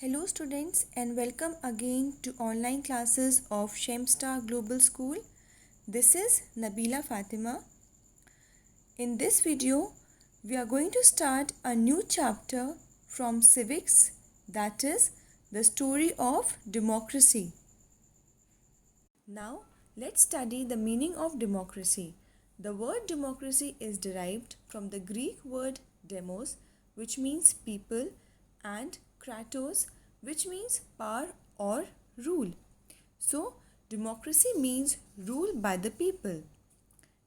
Hello students and welcome again to online classes of Shemstar Global School. This is Nabila Fatima. In this video, we are going to start a new chapter from Civics, that is the story of democracy. Now, let's study the meaning of democracy. The word democracy is derived from the Greek word demos, which means people, and kratos, which means power or rule. So, democracy means rule by the people.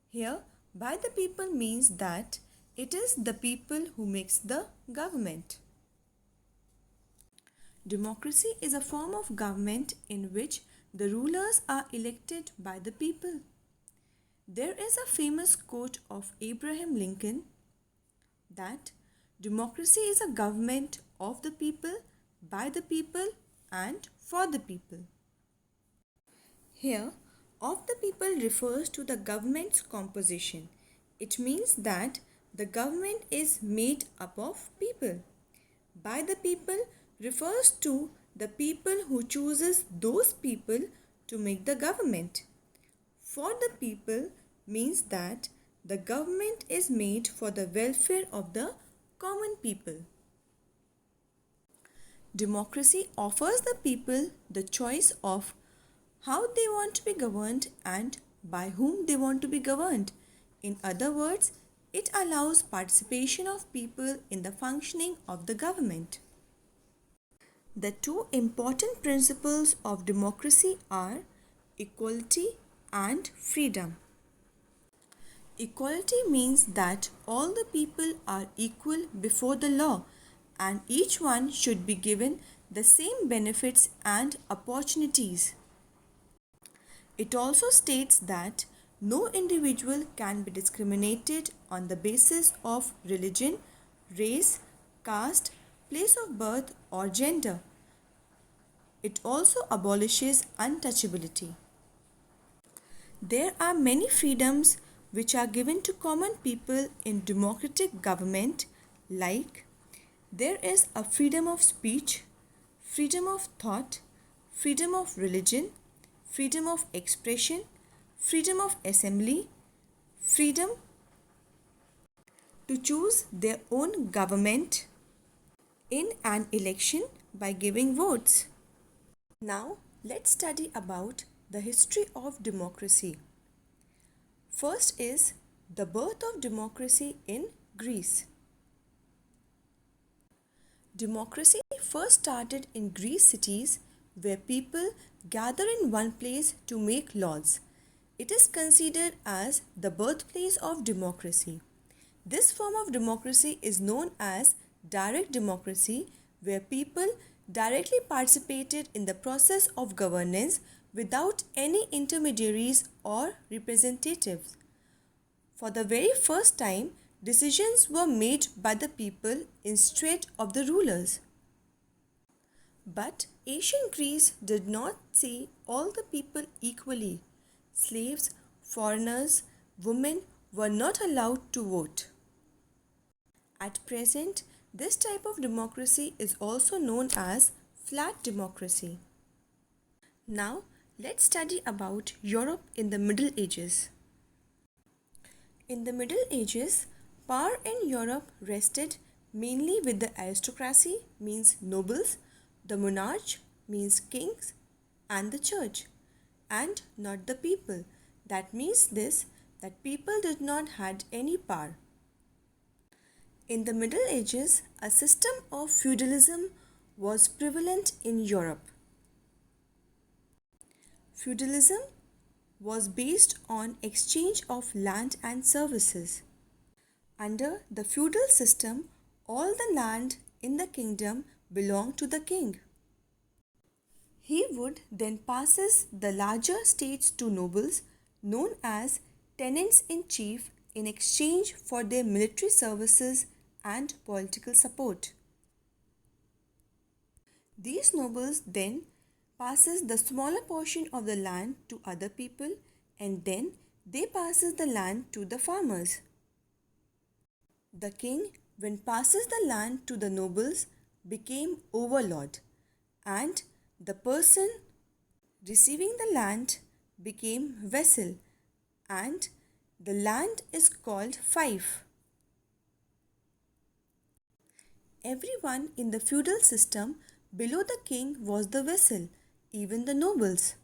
Here, by the people means that it is the people who makes the government. Democracy is a form of government in which the rulers are elected by the people. There is a famous quote of Abraham Lincoln that democracy is a government of the people, by the people, and for the people. Here, of the people refers to the government's composition. It means that the government is made up of people. By the people refers to the people who chooses those people to make the government. For the people means that the government is made for the welfare of the common people. Democracy offers the people the choice of how they want to be governed and by whom they want to be governed. In other words, it allows participation of people in the functioning of the government. The two important principles of democracy are equality and freedom. Equality means that all the people are equal before the law and each one should be given the same benefits and opportunities. It also states that no individual can be discriminated on the basis of religion, race, caste, place of birth, or gender. It also abolishes untouchability. There are many freedoms which are given to common people in democratic government, like there is a freedom of speech, freedom of thought, freedom of religion, freedom of expression, freedom of assembly, freedom to choose their own government in an election by giving votes. Now, let's study about the history of democracy. First is the birth of democracy in Greece. Democracy first started in Greek cities where people gather in one place to make laws. It is considered as the birthplace of democracy. This form of democracy is known as direct democracy, where people directly participated in the process of governance without any intermediaries or representatives. For the very first time, decisions were made by the people instead of the rulers. But ancient Greece did not see all the people equally. Slaves, foreigners, women were not allowed to vote. At present, this type of democracy is also known as flat democracy. Now, let's study about Europe in the Middle Ages. In the Middle Ages, power in Europe rested mainly with the aristocracy, means nobles, the monarch, means kings, and the church, and not the people. That means that people did not had any power. In the Middle Ages, a system of feudalism was prevalent in Europe. Feudalism was based on exchange of land and services. Under the feudal system, all the land in the kingdom belonged to the king. He would then passes the larger states to nobles known as tenants-in-chief in exchange for their military services and political support. These nobles then passes the smaller portion of the land to other people and then they passes the land to the farmers. The king, when passes the land to the nobles, became overlord. and the person receiving the land became vassal, and the land is called fief. Everyone in the feudal system below the king was the vassal, even the nobles.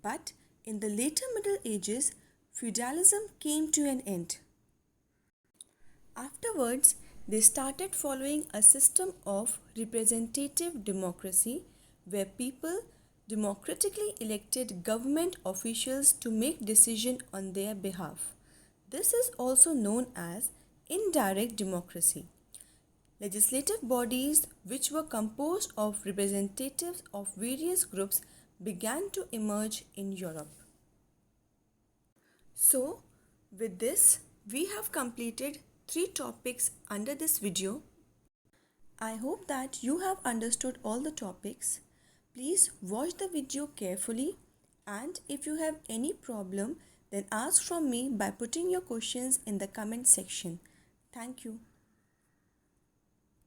But in the later Middle Ages, feudalism came to an end. Afterwards, they started following a system of representative democracy where people democratically elected government officials to make decisions on their behalf. This is also known as indirect democracy. Legislative bodies, which were composed of representatives of various groups, began to emerge in Europe. So, with this, we have completed 3 topics under this video. I hope that you have understood all the topics. Please watch the video carefully, and if you have any problem, then ask from me by putting your questions in the comment section. Thank you.